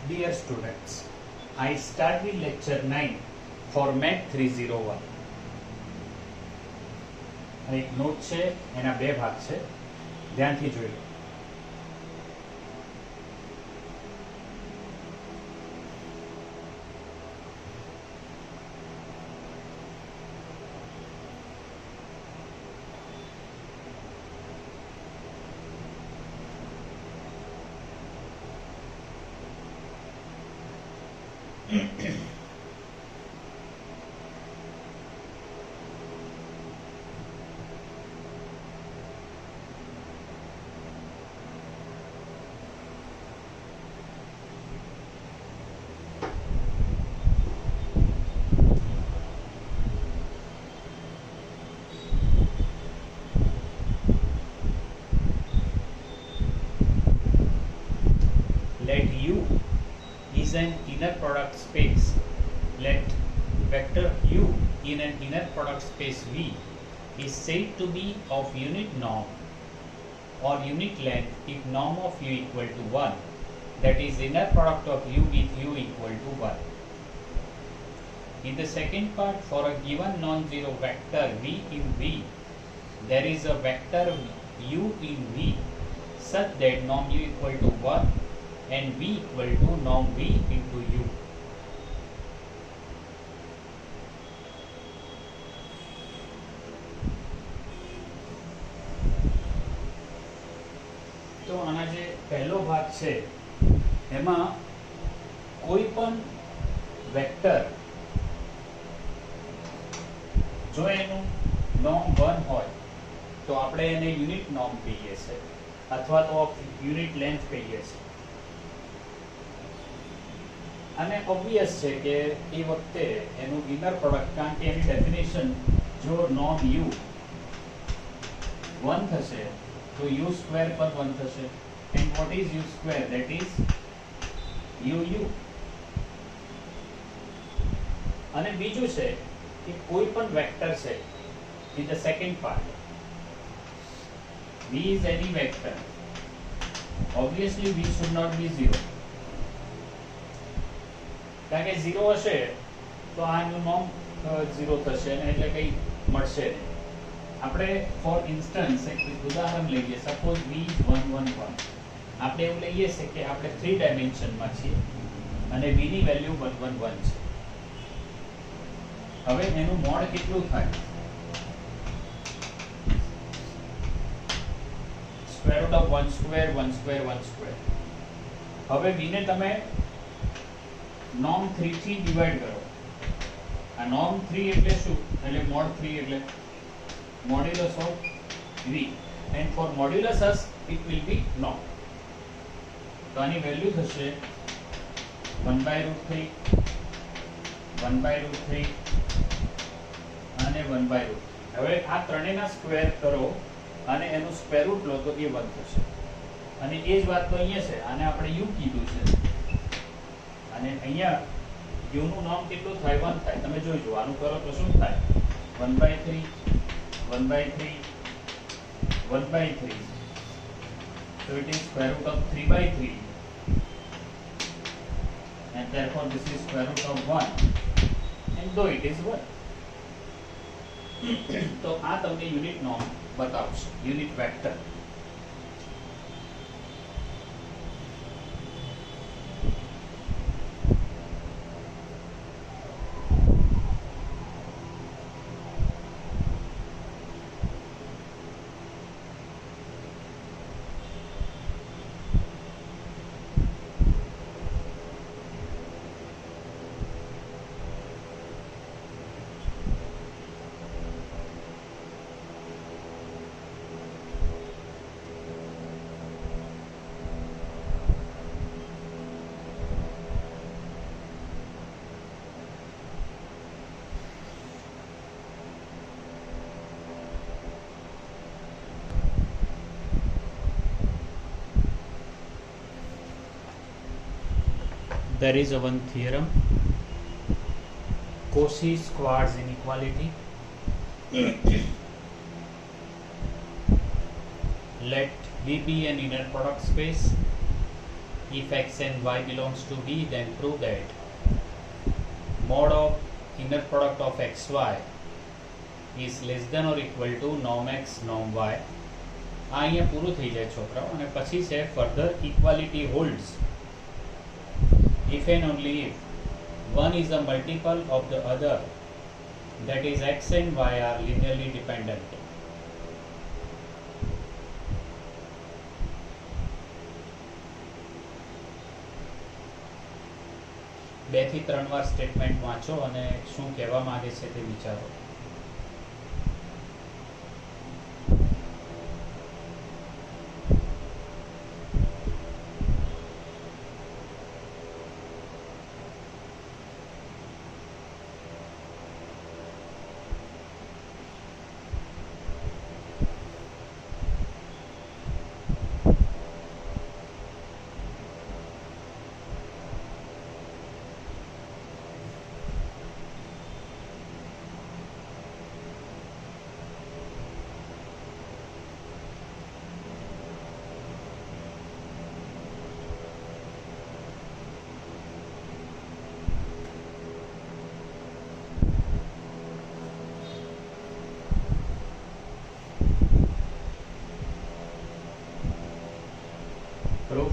Dear students, I start with lecture 9 for Math 301. એક not છે, એના બે ભાગ છે, ધ્યાનથી જોઈ લો. Let U is an inner product space. Let vector U in an inner product space V is said to be of unit norm or unit length if norm of U equal to 1. That is, inner product of U with U equal to 1. In the second part, for a given non-zero vector V in V, there is a vector U in V such that norm U equal to 1 and V equal to norm V into U. તો આના જે પહેલો ભાગ છે એમાં કોઈ પણ vector જો એનું નોર્મ 1 હોય તો આપણે એને યુનિટ નોર્મ કહીએ છીએ અથવા તો યુનિટ લેન્થ કહીએ છીએ. અને ઓબ્વિયસ છે કે એ વખતે એનું ઇનર પ્રોડક્ટ, કારણ કે એની ડેફિનેશન જો નોર્મ યુ 1 થશે તો યુ સ્ક્વેર પર 1 થશે. And what is u square? That is you. અને બીજું છે કે કોઈ પણ વેક્ટર છે in the second part, V is any vector, obviously V should not be 0, કારણ કે 0 હશે તો આનું નોર્મ 0 થશે ને એટલે કંઈ મળશે નહીં. આપણે ફોર ઇન્સ્ટન્સ એક ઉદાહરણ લઈએ. Suppose V is 1 1 1. આપણે એવું લઈએ છે કે આપણે 3 ડાયમેન્શનમાં છીએ અને V ની વેલ્યુ 1 1 1 છે. હવે એનું મોડ કેટલું થાય? Square root of 1 square 1 square 1 square. હવે V ને તમે નોર્મ 3 થી ડિવાઈડ કરો. આ નોર્મ 3 એટલે શું? એટલે મોડ 3 એટલે modulus of V, and for modulus us it will be norm. તો આની વેલ્યુ થશે 1/√3 1/√3 અને 1/√3. હવે આ ત્રણેયના સ્ક્વેર કરો અને એનું સ્ક્વેર રૂટ લો તો એ 1 થશે. અને એ જ વાત તો અહીંયા છે. આને આપણે u કીધું છે અને અહીંયા u નું નામ કેટલું થાય? 1 થાય. તમે જોઈજો આનું કરો તો શું થાય? 1/3 1/3 1/3. so it is square root of 3/3 and therefore this is square root of 1 and though it is 1. તો આ તમને યુનિટ નોર્મ બતાવશે, unit vector. There is a one theorem, Cauchy-Schwarz inequality. Let V be an inner product space if x and y belongs to V, then prove that mod of inner product of xy is less than or equal to norm x norm y. આ અહીંયા પૂરું થઈ જાય છોકરાઓ, અને પછી છે further equality holds if and only if one is a multiple of the other, that is x and y are linearly dependent. બે થી ત્રણ વાર સ્ટેટમેન્ટ વાંચો અને શું કહેવા માંગે છે તે વિચારો. Proof.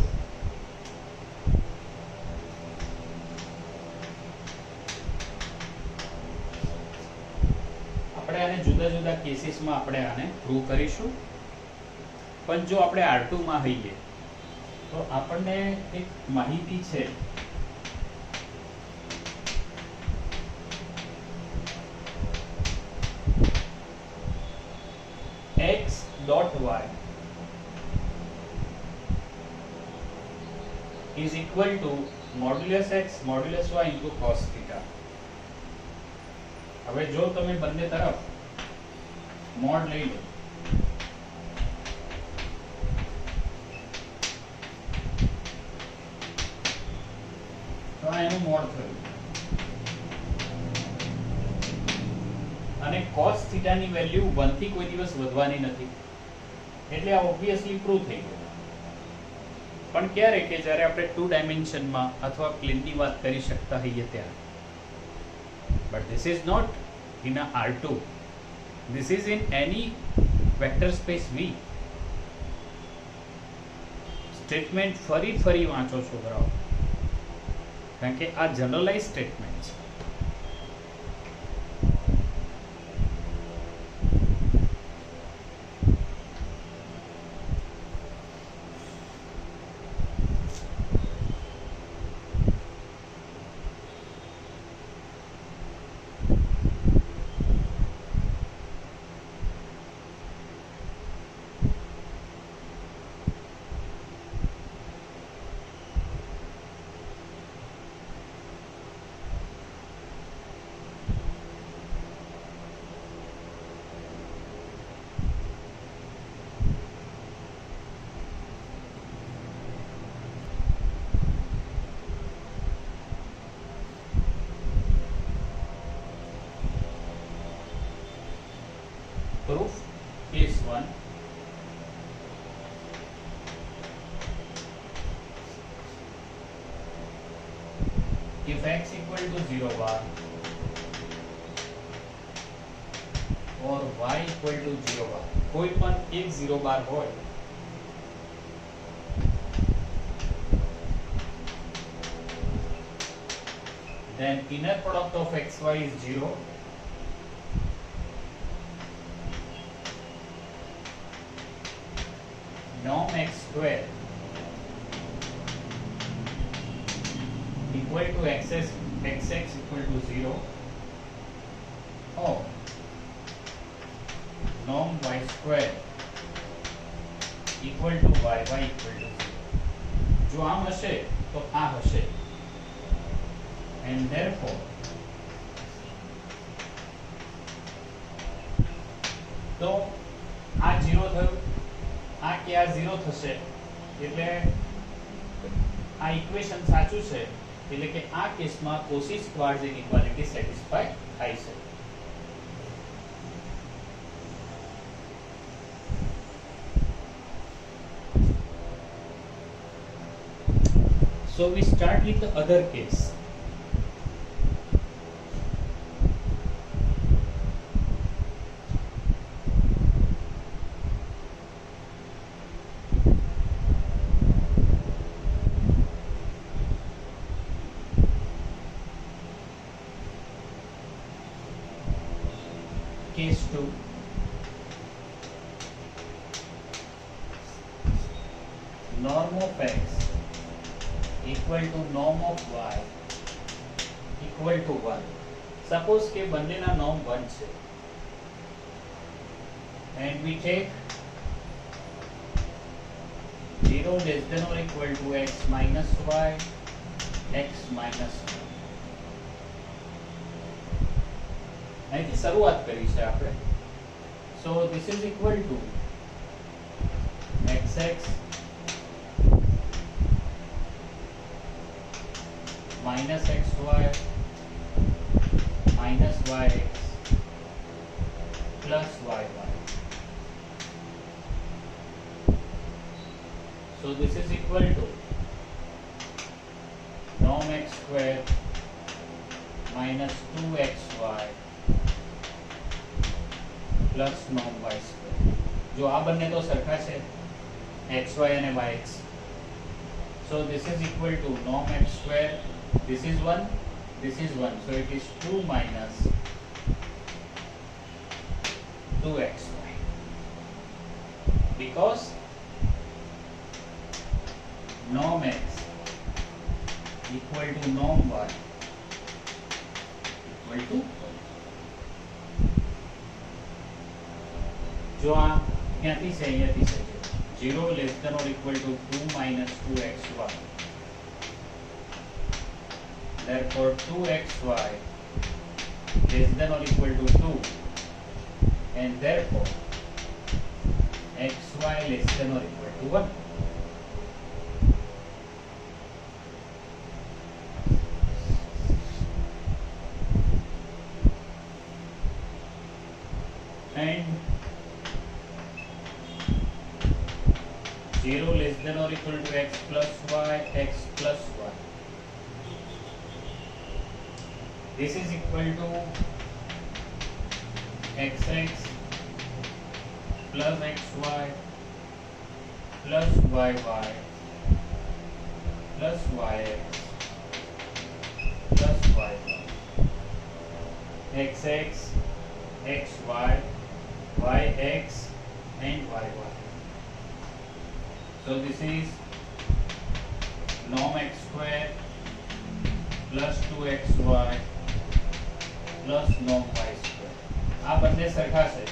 આપણે આને જુદા જુદા કેસીસમાં આપણે આને પ્રૂવ કરીશું, પણ જો આપણે R2 માં હઈએ તો આપણને એક માહિતી છે x dot y is equal to modulus x modulus y into cos theta. હવે જો તમે બંને તરફ મોડ લઈ લો તો આ એનું મોડ થયું, અને cos theta ની વેલ્યુ 1 થી કોઈ દિવસ વધવાની નથી, એટલે આ ઓબ્વિયસલી પ્રૂવ થઈ ગયું. પણ ક્યારે કે જ્યારે આપણે 2 ડાયમેન્શનમાં અથવા પ્લેનની વાત કરી શકતા હોઈએ ત્યારે. But this is not in a R2, this is in any vector space V. Statement ફરી વાંચો છોકરાઓ, કારણ કે આ જનરલાઇઝ સ્ટેટમેન્ટ છે. Proof case 1. If x equal to 0 bar or y equal to 0 bar, कोई पण एक 0 bar હોય then inner product of xy is 0. Norm x square equal to xx equal to 0 or norm y square equal to y equal to 0. જો આમ હશે તો આ હશે, and therefore તો આ 0 થયું, આ કે આ 0 થશે, એટલે આ ઇક્વેશન સાચું છે, એટલે કે આ કેસમાં કોસી સ્ક્વેર્ડ ઇનઇક્વાલિટી સેટિસ્ફાય થાય છે. So we start with the other case. Case 2. Norm of x equal to norm of y equal to 1. Suppose કે બંનેના norm 1 છે and we take 0 less than or equal to x minus y, x minus 1. અહીંથી શરૂઆત કરી છે આપણે. So this is equal to xx minus xy minus yx plus yy. So this is equal to norm x square minus 2xy plus norm y square. जो आ बन्ने तो सरखा है xy and yx. So this is equal to norm x square. This is 1. This is 1. So it is 2 minus 2xy. Because norm x equal to norm y equal to 1. जो आ क्यांथी से અહીંયાથી છે 0 less than or equal to 2 minus 2xy. Therefore 2xy less than or equal to 2 and therefore xy less than or equal to 1. And 0 less than or equal to x plus y, x plus y. This is equal to xx plus xy plus yy plus yx plus yy. xx, xy, yx and yy. So this is norm x square plus 2xy plus norm y square. આ બંને સરખા છે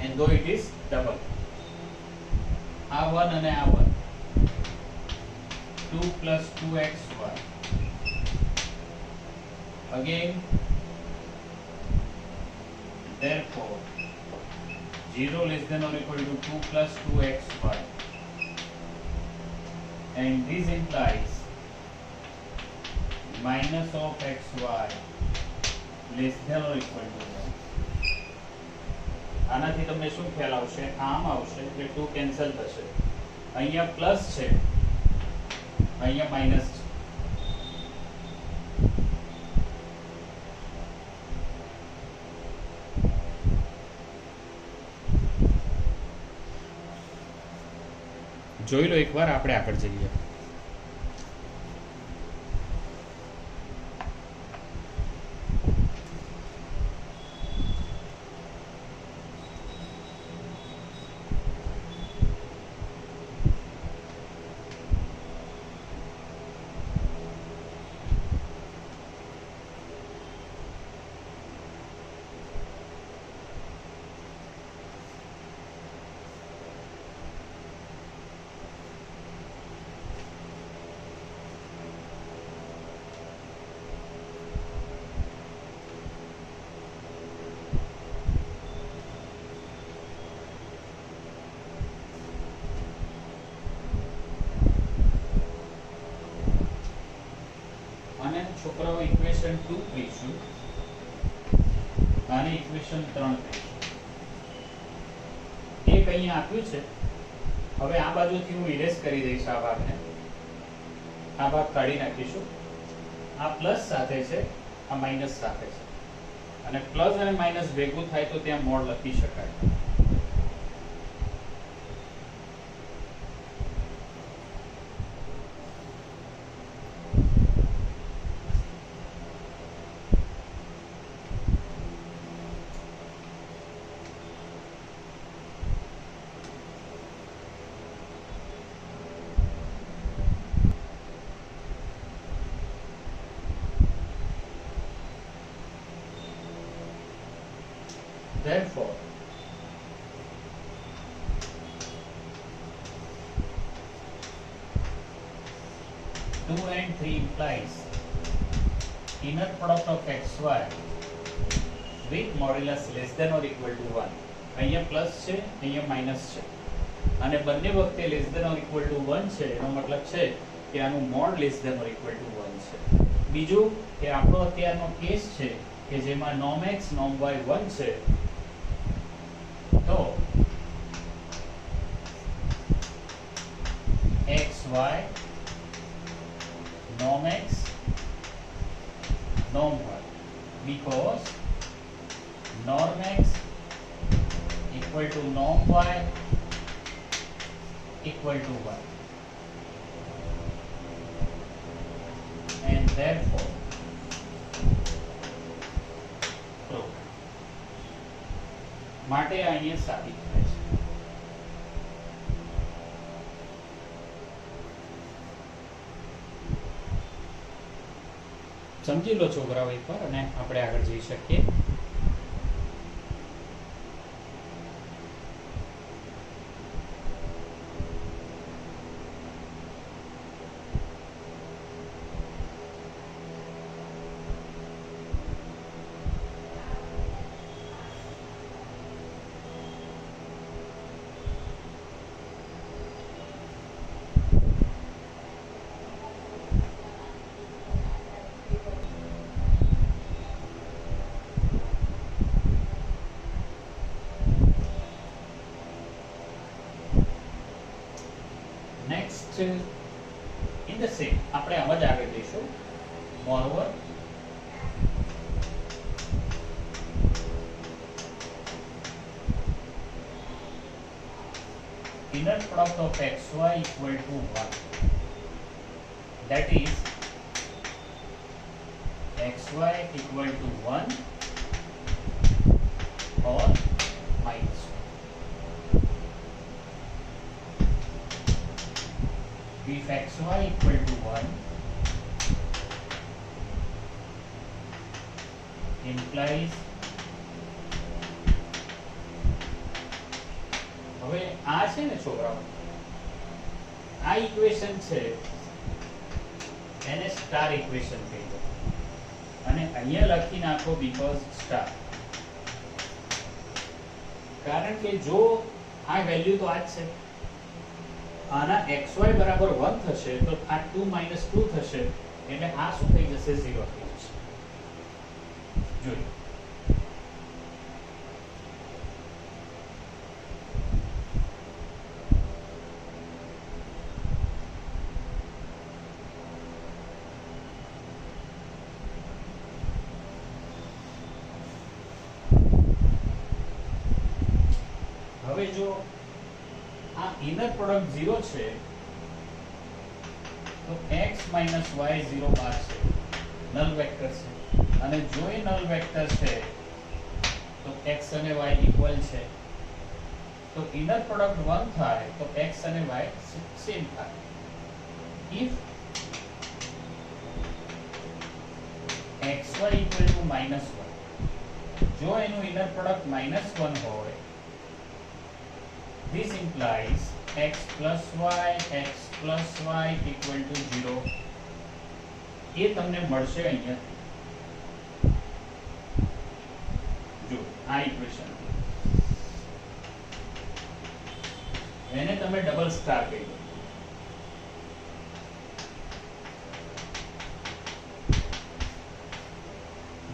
and though it is double. આ 1 અને આ 1. 2 plus 2xy. Again, therefore 0 less than or equal to 2 plus 2xy. And this implies minus of xy less than or equal to 1. આનાથી તમને શું ખ્યાલ આવશે? આમ આવશે એટલે 2 કેન્સલ થશે. અહીંયા પ્લસ છે, અહીંયા માઈનસ છે. જોઈ લો એકવાર, આપણે આગળ જઈએ. છોકરાઓ ઇક્વેશન 2 કહીશું અને ઇક્વેશન 3 કહીશું. એક અહીંયા આપ્યું છે. હવે આ બાજુથી હું ઇરેઝ કરી દઈશ આ ભાગને. આ ભાગ કાઢી નાખીશું. આ પ્લસ સાથે છે, આ માઇનસ સાથે છે, અને પ્લસ અને માઇનસ ભેગું થાય તો ત્યાં મોડ લખી શકાય. Therefore, two and three implies inner product of xy with modulus less than or equal to 1. અહીંયા પ્લસ છે, અહીંયા માઇનસ છે, અને બંને વખતે less than or equal to 1 છે. એનો મતલબ છે કે આનું mod less than or equal to 1 છે. બીજું કે આપણો અત્યારનો કેસ છે કે જેમાં norm x norm y 1 છે, તો xy norm x norm y, because norm x equal to norm y equal to 1, and therefore true. માટે અહીંયા સાબિત થાય છે. સમજી લો છોકરાઓ એકવાર, અને આપણે આગળ જઈ શકીએ. નેક્સ્ટ ઇન ધ સેમ આપણે આમ જ આગળ જઈશું. મોરઓવર inner product of xy equal to 1, that is xy equal to 1 or minus 1. If xy equal to 1 implies, હવે આ છે ને છોકરાઓ, આ ઇક્વેશન છે એને સ્ટાર ઇક્વેશન કહી દો, અને અહીંયા લખી નાખો બીકોઝ સ્ટાર. કારણ કે જો આ વેલ્યુ તો આ જ છે, આના xy બરાબર 1 થશે તો આ 2 minus 2 થશે, એટલે આ શું થઈ જશે? 0 થઈ જશે. જોઈએ હવે, જો આ ઇનર પ્રોડક્ટ 0 છે તો x minus y 0 બાર છે, નલ વેક્ટર છે, અને જો એ નલ વેક્ટર છે તો x અને y ઇક્વલ છે, તો ઇનર પ્રોડક્ટ 1 થાય તો x અને y સેમ થાય. if xy equal to -1, જો એનું ઇનર પ્રોડક્ટ -1 હોય, this implies x plus y equal to 0. એ તમને મળશે અહીંયા. જો આ ઇક્વેશન, એને તમે ડબલ સ્ટાર કહી દો.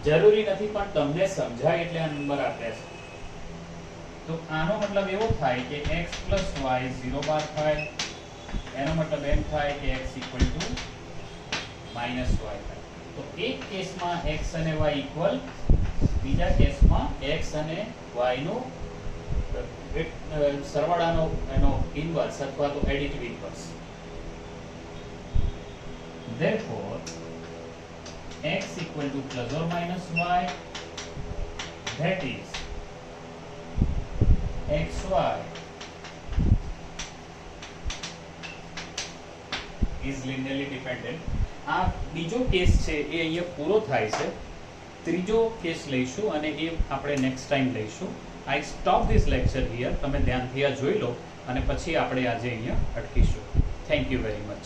જરૂરી નથી, પણ તમને સમજાય એટલે આ નંબર આપ્યા છે. તો આનો મતલબ એવો થાય કે x plus y 0 બાર થાય, એનો મતલબ એમ થાય કે x equal to minus Y થાય. તો એક કેસમાં x અને y ઇક્વલ, બીજા કેસમાં x અને y નો સરવાળાનો એનો ઇન્વર્સ અથવા તો additive inverse. Therefore x equal to plus or minus y, that is xy is linearly dependent. આ બીજો કેસ છે એ અહીંયા પૂરો થાય છે. ત્રીજો કેસ લઈશું અને એ આપણે નેક્સ્ટ ટાઈમ લઈશું. આઈ સ્ટોપ ધીસ લેક્ચર હિયર. તમે ધ્યાનથી આ જોઈ લો અને પછી આપણે આજે અહીંયા અટકીશું. Thank you very much.